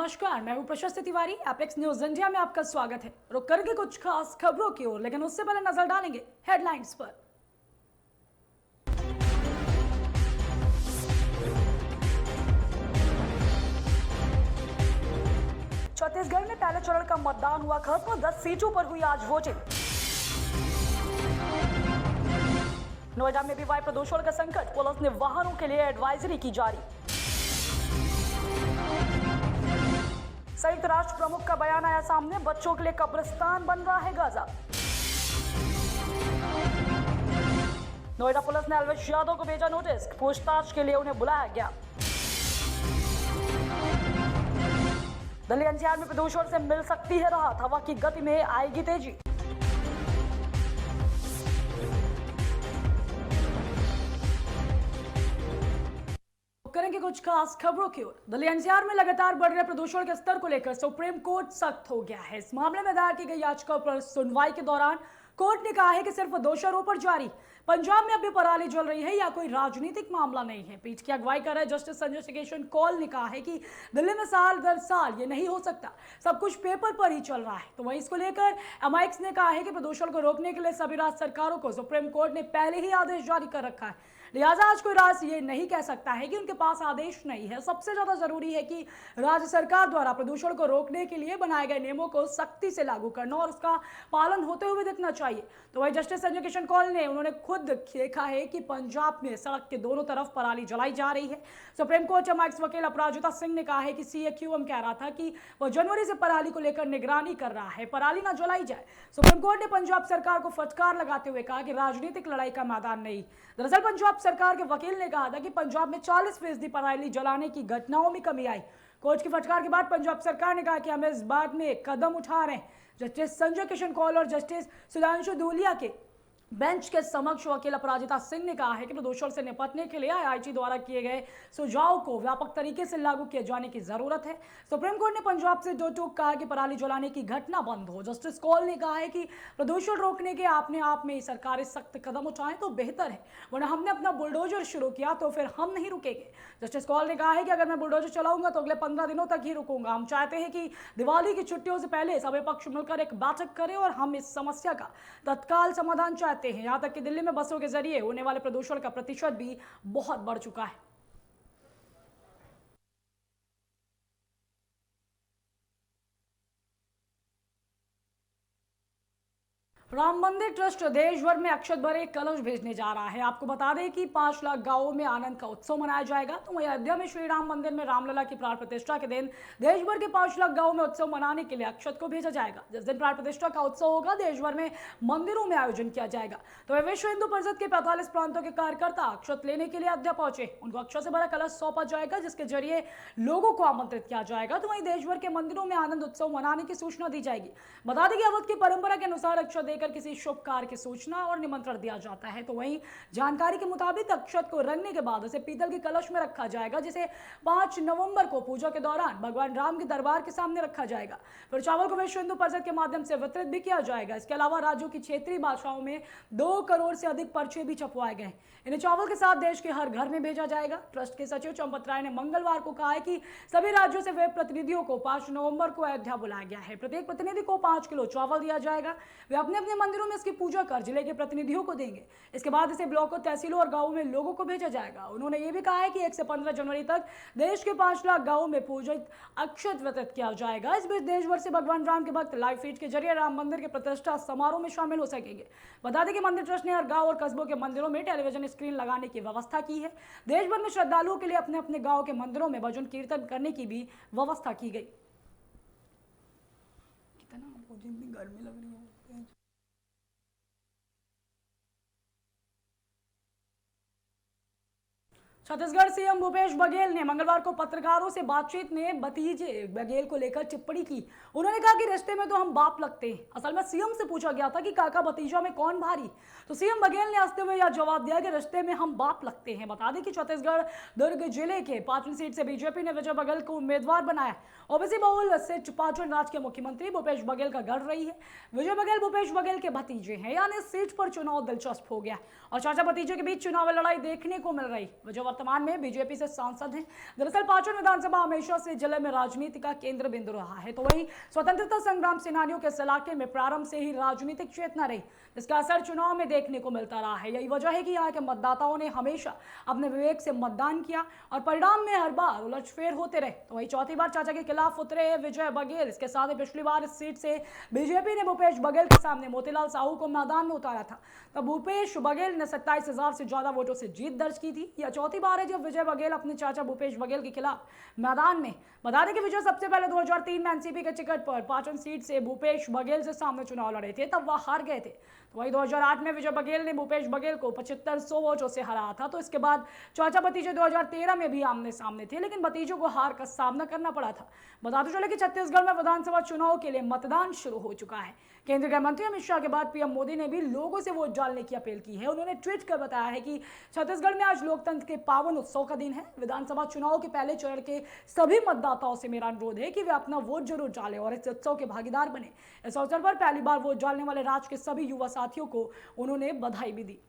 नमस्कार, मैं हूं प्रशस्त तिवारी। एपेक्स न्यूज इंडिया में आपका स्वागत है। रुक करके कुछ खास खबरों की ओर, लेकिन उससे पहले नजर डालेंगे हेडलाइंस पर। छत्तीसगढ़ में पहले चरण का मतदान हुआ खत्म, 10 सीटों पर हुई आज वोटिंग। नोएडा में भी वायु प्रदूषण का संकट, पुलिस ने वाहनों के लिए एडवाइजरी की जारी। संयुक्त राष्ट्र प्रमुख का बयान आया सामने, बच्चों के लिए कब्रिस्तान बन रहा है गाजा। नोएडा पुलिस ने अलविश यादव को भेजा नोटिस, पूछताछ के लिए उन्हें बुलाया गया। दिल्ली एनसीआर में प्रदूषण से मिल सकती है राहत, हवा की गति में आएगी तेजी। करेंगे कुछ खास खबरों की ओर। दिल्ली एनसीआर में लगातार बढ़ रहे प्रदूषण के स्तर को लेकर सुप्रीम कोर्ट सख्त हो गया है। इस मामले में दायर की गई याचिका पर सुनवाई के दौरान कोर्ट ने कहा है कि सिर्फ दोषारोपण जारी, पंजाब में अभी पराली जल रही है या कोई राजनीतिक मामला नहीं है। पीठ की अगुवाई कर रहे जस्टिस संजय किशन कौल ने कहा है कि दिल्ली में साल दर साल ये नहीं हो सकता, सब कुछ पेपर पर ही चल रहा है। तो वहीं इसको लेकर एमआईएक्स ने कहा है कि प्रदूषण को रोकने के लिए सभी राज्य सरकारों को सुप्रीम कोर्ट ने पहले ही आदेश जारी कर रखा है, लिहाजा आज कोई राज्य ये नहीं कह सकता है कि उनके पास आदेश नहीं है। सबसे ज्यादा जरूरी है कि राज्य सरकार द्वारा प्रदूषण को रोकने के लिए बनाए गए नियमों को सख्ती से लागू करना और उसका पालन होते हुए दिखना चाहिए। तो वही जस्टिस संजय किशन कौल ने उन्होंने खुद देखा है कि पंजाब में सड़क के दोनों तरफ पराली जलाई जा रही है। सुप्रीम कोर्ट एमआईएक्स वकील अपराजिता सिंह ने कहा है कि सीएक्यूएम कह रहा था कि वह जनवरी से पराली को लेकर निगरानी कर रहा है, पराली ना जलाई जाए। सुप्रीम कोर्ट ने पंजाब सरकार को फटकार लगाते हुए कहा कि राजनीतिक लड़ाई का मैदान नहीं। दरअसल पंजाब सरकार के वकील ने कहा था कि पंजाब में 40% पराली जलाने की घटनाओं में कमी आई। कोर्ट की फटकार के बाद पंजाब सरकार ने कहा कि हम इस बात में कदम उठा रहे हैं। जस्टिस संजय किशन कौल और जस्टिस सुधांशु धूलिया के बेंच के समक्ष वकील अपराजिता सिंह ने कहा है कि प्रदूषण से निपटने के लिए आईआईटी द्वारा किए गए सुझाव को व्यापक तरीके से लागू किए जाने की जरूरत है। सुप्रीम कोर्ट ने पंजाब से दो टूक कहा कि पराली जलाने की घटना बंद हो। जस्टिस कौल ने कहा है कि प्रदूषण रोकने के अपने आप में सरकारें सख्त कदम उठाएं तो बेहतर है, वरना हमने अपना बुलडोजर शुरू किया तो फिर हम नहीं रुकेंगे। जस्टिस कौल ने कहा है कि अगर मैं बुलडोजर चलाऊंगा तो अगले 15 दिनों तक ही रुकूंगा। हम चाहते हैं कि दिवाली की छुट्टियों से पहले सभी पक्ष मिलकर एक बैठक करें और हम इस समस्या का तत्काल समाधान चाहते हैं। यहां तक कि दिल्ली में बसों के जरिए होने वाले प्रदूषण का प्रतिशत भी बहुत बढ़ चुका है। राम मंदिर ट्रस्ट देश भर में अक्षत भरे कलश भेजने जा रहा है। आपको बता दें कि 5 लाख गांवों में आनंद का उत्सव मनाया जाएगा। तो वहीं अयोध्या में श्री राम मंदिर में रामलला की प्राण प्रतिष्ठा के दिन देश भर के 5 लाख गांवों में उत्सव मनाने के लिए अक्षत को भेजा जाएगा। जिस दिन प्राण प्रतिष्ठा का उत्सव होगा देश भर में मंदिरों में आयोजन किया जाएगा। तो विश्व हिंदू परिषद के 45 प्रांतों के कार्यकर्ता अक्षत लेने के लिए अयोध्या पहुंचे। उनको अक्षत से भरा कलश सौंपा जाएगा, जिसके जरिए लोगों को आमंत्रित किया जाएगा। तो वहीं देश भर के मंदिरों में आनंद उत्सव मनाने की सूचना दी जाएगी। बता दें कि अवध की परंपरा के अनुसार अक्षत देकर किसी शुभ कार्य की सूचना और निमंत्रण दिया जाता है। तो वहीं जानकारी के मुताबिक अक्षत को रंगने के बाद उसे पीतल के कलश में रखा जाएगा, जिसे 5 नवंबर को पूजा के दौरान भगवान राम के दरबार के सामने रखा जाएगा। फिर चावल को विश्व हिंदू परिषद के माध्यम से वितरित भी किया जाएगा। इसके अलावा राज्यों की क्षेत्रीय भाषाओं में 2 करोड़ से अधिक पर्चे भी छपवाए गए। इन्हें चावल के साथ देश के हर घर में भेजा जाएगा। ट्रस्ट के सचिव चंपत राय ने मंगलवार को कहा है कि सभी राज्यों से वे प्रतिनिधियों को 5 नवंबर को अयोध्या बुलाया गया है। प्रत्येक प्रतिनिधि को 5 किलो चावल दिया जाएगा। वे अपने अपने मंदिरों में इसकी पूजा कर जिले के प्रतिनिधियों को देंगे। इसके बाद इसे ब्लॉकों, तहसीलों और गांवों में लोगों को भेजा जाएगा। उन्होंने ये भी कहा है कि 1 से 15 जनवरी तक देश के 5 लाख गांवों में पूजित अक्षत वितरित किया जाएगा। इस बीच देश भर से भगवान राम के भक्त लाइव फीड के जरिए राम मंदिर के प्रतिष्ठा समारोह में शामिल हो सकेंगे। बता दें कि मंदिर ट्रस्ट ने हर गांव और कस्बों के मंदिरों में टेलीविजन स्क्रीन लगाने की व्यवस्था की है। देश भर में श्रद्धालुओं के लिए अपने अपने गांव के मंदिरों में भजन कीर्तन करने की भी व्यवस्था की गई। कितना गर्मी लग रही है। छत्तीसगढ़ सीएम भूपेश बघेल ने मंगलवार को पत्रकारों से बातचीत में भतीजे बघेल को लेकर टिप्पणी की। उन्होंने कहा कि रिश्ते में तो हम बाप लगते हैं। असल में सीएम से पूछा गया था कि काका भतीजा में कौन भारी, तो सीएम बघेल ने हंसते हुए यह जवाब दिया कि रिश्ते में हम बाप लगते हैं। बता दें कि छत्तीसगढ़ दुर्ग जिले के 5वीं सीट से बीजेपी ने विजय बघेल को उम्मीदवार बनाया। ओबीसी बहुल सीट 5वें राज्य के मुख्यमंत्री भूपेश बघेल का गढ़ रही है। विजय बघेल भूपेश बघेल के भतीजे हैं, यानी इस सीट पर चुनाव दिलचस्प हो गया और चाचा भतीजे के बीच चुनावी लड़ाई देखने को मिल रही। विजय वर्तमान में बीजेपी से सांसद हैं। दरअसल पाचन विधानसभा हमेशा से जिले में राजनीति का केंद्र बिंदु रहा है, तो वहीं स्वतंत्रता संग्राम सेनानियों के इस इलाके में प्रारंभ से ही राजनीतिक चेतना रही, जिसका असर चुनाव में देखने को मिलता रहा है। यही वजह है कि यहाँ के मतदाताओं ने हमेशा अपने विवेक से मतदान किया और परिणाम में हर बार उलटफेर होते रहे। तो वही चौथी बार चाचा के खिलाफ उतरे विजय बघेल। इसके साथ ही पिछली बार इस सीट से बीजेपी ने भूपेश बघेल के सामने मोतीलाल साहू को मैदान में उतारा था, तब भूपेश बघेल ने 27,000 से ज्यादा वोटों से जीत दर्ज की थी। यह चौथी बार है जब विजय बघेल अपने चाचा भूपेश बघेल के खिलाफ मैदान में। बता दें कि विजय सबसे पहले 2003 में एनसीपी के टिकट पर पाचन सीट से भूपेश बघेल से सामने चुनाव लड़े थे, तब वह हार गए थे। तो वही 2008 में विजय बघेल ने भूपेश बघेल को 7500 वोटों से हराया था। तो इसके बाद चाचा भतीजे 2013 में भी आमने सामने थे, लेकिन भतीजों को हार का सामना करना पड़ा था। बताते चले कि छत्तीसगढ़ में विधानसभा चुनाव के लिए मतदान शुरू हो चुका है। केंद्रीय गृह मंत्री अमित शाह के बाद पीएम मोदी ने भी लोगों से वोट डालने की अपील की है। उन्होंने ट्वीट कर बताया है कि छत्तीसगढ़ में आज लोकतंत्र के पावन उत्सव का दिन है। विधानसभा चुनाव के पहले चरण के सभी मतदाताओं से मेरा अनुरोध है कि वे अपना वोट जरूर डालें और इस उत्सव के भागीदार बने। इस अवसर पर पहली बार वोट डालने वाले राज्य के सभी युवा साथियों को उन्होंने बधाई भी दी।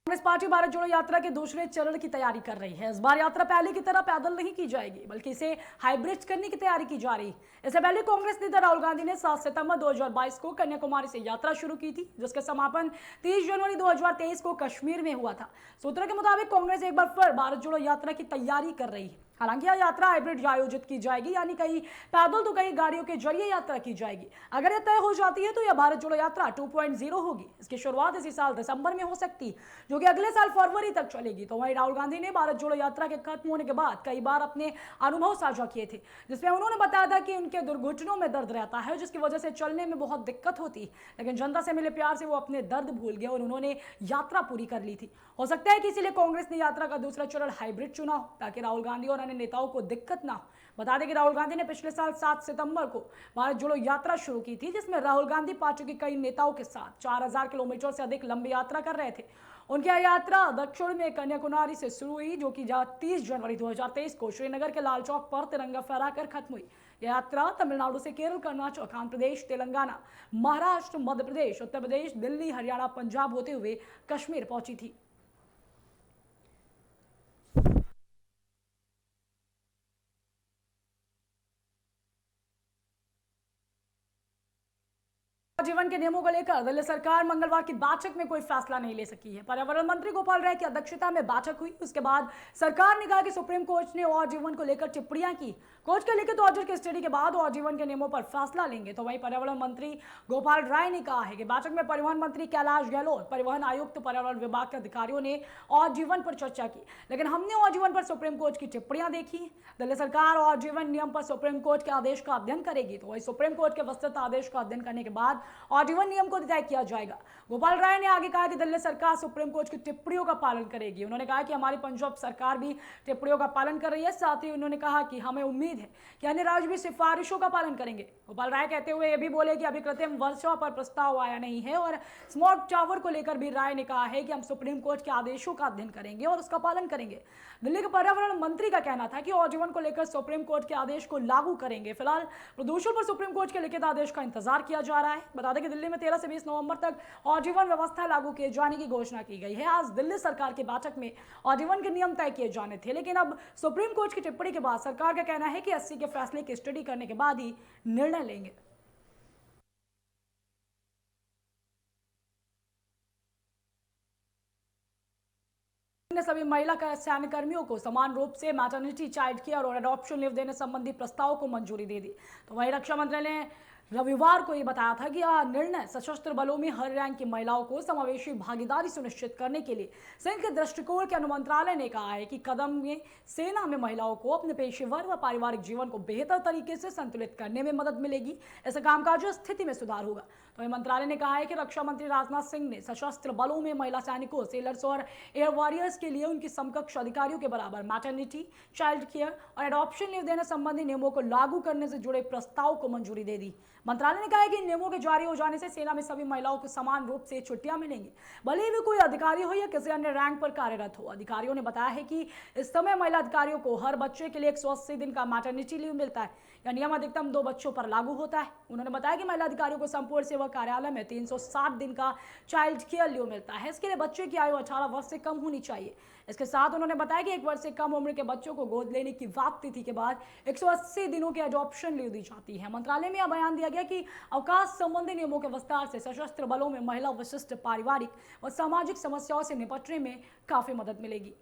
कांग्रेस पार्टी भारत जोड़ो यात्रा के दूसरे चरण की तैयारी कर रही है। इस बार यात्रा पहले की तरह पैदल नहीं की जाएगी, बल्कि इसे हाइब्रिड करने की तैयारी की जा रही है। इससे पहले कांग्रेस नेता राहुल गांधी ने 7 सितंबर 2022 को कन्याकुमारी से यात्रा शुरू की थी, जिसका समापन 30 जनवरी 2023 को कश्मीर में हुआ था। सूत्रों के मुताबिक कांग्रेस एक बार फिर भारत जोड़ो यात्रा की तैयारी कर रही है। हालांकि यह यात्रा हाइब्रिड आयोजित की जाएगी, यानी कहीं पैदल तो कहीं गाड़ियों के जरिए यात्रा की जाएगी। अगर यह तय हो जाती है तो यह भारत जोड़ो यात्रा 2.0 होगी। इसकी शुरुआत इसी साल दिसंबर में हो सकती है, जो कि अगले साल फरवरी तक चलेगी। तो वहीं राहुल गांधी ने भारत जोड़ो यात्रा के खत्म होने के बाद कई बार अपने अनुभव साझा किए थे, जिसमें उन्होंने बताया था कि उनके घुटनों में दर्द रहता है, जिसकी वजह से चलने में बहुत दिक्कत होती है, लेकिन जनता से मिले प्यार से वो अपने दर्द भूल गए और उन्होंने यात्रा पूरी कर ली थी। हो सकता है कि इसीलिए कांग्रेस ने यात्रा का दूसरा चरण हाइब्रिड चुना हो, ताकि राहुल गांधी और अन्य नेताओं को दिक्कत ना हो। बता दें कि राहुल गांधी ने पिछले साल 7 सितंबर को भारत जोड़ो यात्रा शुरू की थी, जिसमें राहुल गांधी पार्टी के कई नेताओं के साथ 4000 किलोमीटर से अधिक लंबी यात्रा कर रहे थे। उनकी यह यात्रा दक्षिण में कन्याकुमारी से शुरू हुई, जो कि 30 जनवरी 2023 को श्रीनगर के लाल चौक पर तिरंगा फहराकर खत्म हुई। यह यात्रा तमिलनाडु से केरल, कर्नाटक, आंध्र प्रदेश, तेलंगाना, महाराष्ट्र, मध्य प्रदेश, उत्तर प्रदेश, दिल्ली, हरियाणा, पंजाब होते हुए कश्मीर पहुंची थी। जीवन के नियमों को लेकर दिल्ली सरकार मंगलवार की बैठक में कोई फैसला नहीं ले सकी है। पर्यावरण मंत्री गोपाल राय की अध्यक्षता में बैठक हुई। उसके बाद सरकार ने कहा कि सुप्रीम कोर्ट ने और जीवन को लेकर टिप्पणियां की। कोर्ट के लिखित ऑर्डर की स्टडी के बाद और जीवन के नियमों पर फैसला लेंगे। तो वहीं पर्यावरण मंत्री गोपाल राय ने कहा है कि बैठक में परिवहन मंत्री कैलाश गहलोत, परिवहन आयुक्त, पर्यावरण विभाग के अधिकारियों ने और जीवन पर चर्चा की, लेकिन हमने और जीवन पर सुप्रीम कोर्ट की टिप्पणियां देखी। दिल्ली सरकार और जीवन नियम पर सुप्रीम कोर्ट के आदेश का अध्ययन करेगी। तो वही सुप्रीम कोर्ट के विस्तृत आदेश का अध्ययन करने के बाद और जीवन नियम को तय किया जाएगा। गोपाल राय ने आगे कहा कि दिल्ली सरकार सुप्रीम कोर्ट की टिप्पणियों का पालन करेगी। उन्होंने कहा कि हमारी पंजाब सरकार भी टिप्पणियों का पालन कर रही है। साथ ही उन्होंने कहा कि हमें उम्मीद है कि अन्य राज्य भी सिफारिशों का पालन करेंगे। गोपाल राय कहते हुए यह भी बोले कि अभी कृत्रिम वर्षा पर प्रस्ताव आया नहीं है और स्मॉग टावर को लेकर भी राय ने कहा है कि हम सुप्रीम कोर्ट के आदेशों का अध्ययन करेंगे और उसका पालन करेंगे। दिल्ली के पर्यावरण मंत्री का कहना था कि और जीवन को लेकर सुप्रीम कोर्ट के आदेश को लागू करेंगे। फिलहाल प्रदूषण पर सुप्रीम कोर्ट के लिखित आदेश का इंतजार किया जा रहा है। बता दें कि दिल्ली में 13 से 20 नवंबर तक और जीवन व्यवस्था लागू किए जाने की घोषणा की गई है। आज दिल्ली सरकार की बैठक में और जीवन के नियम तय किए जाने थे, लेकिन अब सुप्रीम कोर्ट की टिप्पणी के बाद सरकार का कहना है कि 80 के फैसले की स्टडी करने के बाद ही निर्णय लेंगे। ने सभी महिला सैन्य कर्मियों को समान रूप से मैटरनिटी, चाइल्ड केयर और अडॉप्शन लीव देने संबंधी प्रस्ताव को मंजूरी दे दी। तो वहीं रक्षा मंत्री ने रविवार को ये बताया था कि यह निर्णय सशस्त्र बलों में हर रैंक की महिलाओं को समावेशी भागीदारी सुनिश्चित करने के लिए संयुक्त दृष्टिकोण के मंत्रालय ने कहा है कि कदम में सेना में महिलाओं को अपने पेशेवर व पारिवारिक जीवन को बेहतर तरीके से संतुलित करने में मदद मिलेगी। ऐसे कामकाजी स्थिति में सुधार होगा। तो मंत्रालय ने कहा है कि रक्षा मंत्री राजनाथ सिंह ने सशस्त्र बलों में महिला सैनिकों, सेलर्स और एयर वॉरियर्स के लिए उनकी समकक्ष अधिकारियों के बराबर मैटरनिटी, चाइल्ड केयर और एडॉप्शन लीव देने संबंधी नियमों को लागू करने से जुड़े प्रस्ताव को मंजूरी दे दी। मंत्रालय ने कहा है कि नियमों के जारी हो जाने से सेना में सभी महिलाओं को समान रूप से छुट्टियां मिलेंगी, भले ही वे कोई अधिकारी हो या किसी अन्य रैंक पर कार्यरत हो। अधिकारियों ने बताया है कि इस समय महिला अधिकारियों को हर बच्चे के लिए 180 दिन का मैटरनिटी लीव मिलता है। यह नियम अधिकतम 2 बच्चों पर लागू होता है। उन्होंने बताया कि महिला अधिकारियों को संपूर्ण सेवा कार्यालय में 360 दिन का चाइल्ड केयर लीव मिलता है। इसके लिए बच्चे की आयु 18 वर्ष से कम होनी चाहिए। इसके साथ उन्होंने बताया कि 1 वर्ष से कम उम्र के बच्चों को गोद लेने की वाक तिथि के बाद 180 दिनों की अडॉप्शन लीव दी जाती है। मंत्रालय में यह बयान दिया गया कि अवकाश संबंधी नियमों के विस्तार से सशस्त्र बलों में महिला विशिष्ट पारिवारिक और सामाजिक समस्याओं से निपटने में काफी मदद मिलेगी।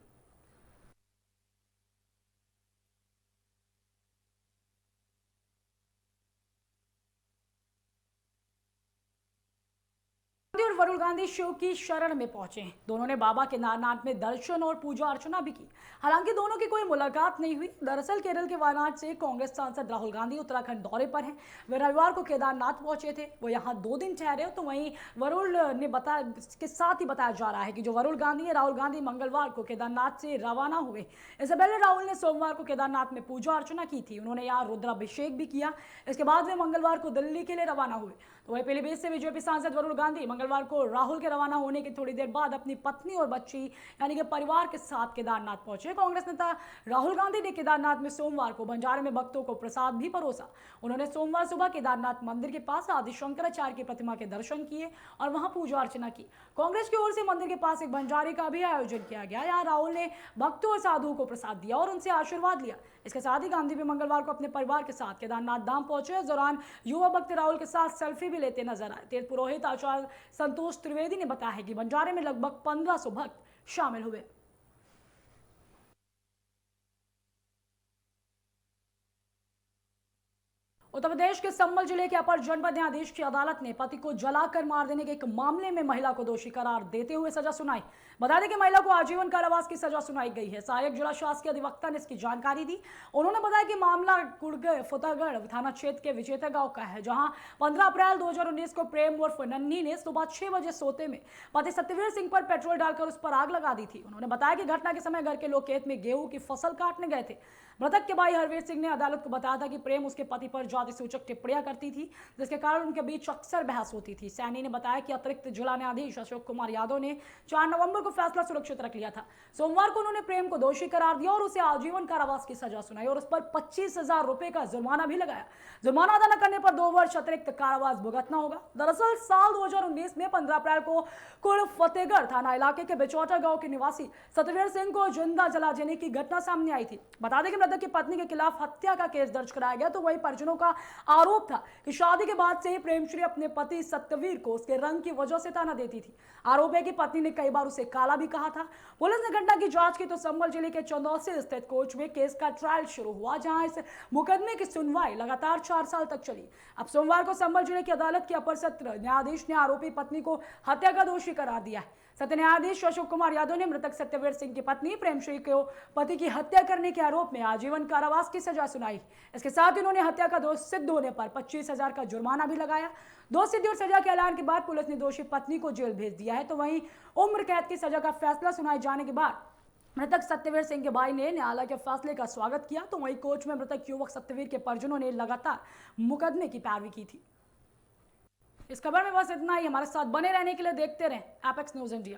और वरुण गांधी शिव की शरण में पहुंचे। दोनों ने बाबा केदारनाथ में दर्शन और पूजा अर्चना भी की। हालांकि दोनों की कोई मुलाकात नहीं हुई। दरअसल केरल के वायनाड से कांग्रेस सांसद राहुल गांधी उत्तराखंड दौरे पर हैं। वे रविवार को केदारनाथ पहुंचे थे। वो यहां 2 दिन ठहरे। तो वहीं वरुण ने बताया, के साथ ही बताया जा रहा है कि जो वरुण गांधी है, राहुल गांधी मंगलवार को केदारनाथ से रवाना हुए। इससे पहले राहुल ने सोमवार को केदारनाथ में पूजा अर्चना की थी। उन्होंने यहाँ रुद्राभिषेक भी किया। इसके बाद वे मंगलवार को दिल्ली के लिए रवाना हुए। तो वही पीलीभीत से बीजेपी सांसद वरुण गांधी मंगलवार को राहुल के रवाना होने की थोड़ी देर बाद अपनी पत्नी और बच्ची यानी कि परिवार के साथ केदारनाथ पहुंचे। कांग्रेस नेता राहुल गांधी ने केदारनाथ में सोमवार को बंजारे में भक्तों को प्रसाद भी परोसा। उन्होंने सोमवार सुबह केदारनाथ मंदिर के पास आदि शंकराचार्य की प्रतिमा के दर्शन किए और वहां पूजा अर्चना की। कांग्रेस की ओर से मंदिर के पास एक भंडारे का भी आयोजन किया गया। यहाँ राहुल ने भक्तों और साधुओं को प्रसाद दिया और उनसे आशीर्वाद लिया। इसके साथ ही गांधी भी मंगलवार को अपने परिवार के साथ केदारनाथ धाम पहुंचे। इस दौरान युवा भक्त राहुल के साथ सेल्फी भी लेते नजर आए। तीर्थ पुरोहित आचार्य संतोष त्रिवेदी ने बताया है कि बंजारे में लगभग 1500 भक्त शामिल हुए। उत्तर प्रदेश के संभल जिले के अपर जनपद न्यायाधीश की अदालत ने पति को जलाकर मार देने के एक मामले में महिला को दोषी करार देते हुए सजा सुनाई। बता दें कि महिला को आजीवन कारावास की सजा सुनाई गई है। सहायक जिला शासकीय अधिवक्ता ने इसकी जानकारी दी। उन्होंने बताया कि मामला कुड़गढ़ फतेहगढ़ थाना क्षेत्र के विजेता गांव का है, जहां 15 अप्रैल 2019 को प्रेम उर्फ नन्ही ने सुबह 6 बजे सोते में पति सत्यवीर सिंह पर पेट्रोल डालकर उस पर आग लगा दी थी। उन्होंने बताया कि घटना के समय घर के लोग खेत में गेहूं की फसल काटने गए थे। मृतक के भाई हरवीर सिंह ने अदालत को बताया था कि प्रेम उसके पति पर जाति सूचक टिप्पणियां करती थी, जिसके कारण उनके बीच अक्सर बहस होती थी। सैनी ने बताया कि अतिरिक्त जिला न्यायाधीश अशोक कुमार यादव ने 4 नवंबर को फैसला सुरक्षित रख लिया था। सोमवार को उन्होंने प्रेम को दोषी करार दिया और उसे आजीवन कारावास की सजा सुनाई और उस पर 25,000 रुपए का जुर्माना भी लगाया। जुर्माना अदा न करने पर 2 वर्ष अतिरिक्त कारावास भुगतना होगा। दरअसल साल 2019 में 15 अप्रैल को कुड़ फतेहगढ़ थाना इलाके के बिचौटा गांव के निवासी सत्यवीर सिंह को जिंदा जला देने की घटना सामने आई थी। बता दें कि मृतक की पत्नी के खिलाफ हत्या का केस दर्ज कराया गया। तो वही परिजनों का आरोप था कि शादी के बाद से ही प्रेमश्री अपने पति सत्यवीर को उसके रंग की वजह से ताना देती थी। आरोप है कि पत्नी ने कई बार उसे काला भी कहा था। पुलिस ने घटना की जांच की तो संभल जिले के चंदौसी स्थित कोर्ट में केस का ट्रायल शुरू हुआ, जहां इस मुकदमे की सुनवाई लगातार 4 साल तक चली। अब सोमवार को संभल जिले की अदालत के अपर सत्र न्यायाधीश ने आरोपी पत्नी को हत्या का दोषी करार दिया है। सत्र न्यायाधीश अशोक कुमार यादव ने मृतक सत्यवीर सिंह की पत्नी प्रेमश्री को पति की हत्या करने के आरोप में आजीवन कारावास की सजा सुनाई। इसके साथ ही उन्होंने हत्या का दोष सिद्ध होने पर 25,000 का जुर्माना भी लगाया। दोष सिद्धि और सजा के ऐलान के बाद पुलिस ने दोषी पत्नी को जेल भेज दिया है। तो वहीं उम्र कैद की सजा का फैसला सुनाए जाने के बाद मृतक सत्यवीर सिंह के भाई ने न्यायालय के फैसले का स्वागत किया। तो वहीं कोर्ट में मृतक युवक सत्यवीर के परिजनों ने लगातार मुकदमे की पैरवी की थी। इस खबर में बस इतना ही। हमारे साथ बने रहने के लिए देखते रहें एपेक्स न्यूज इंडिया।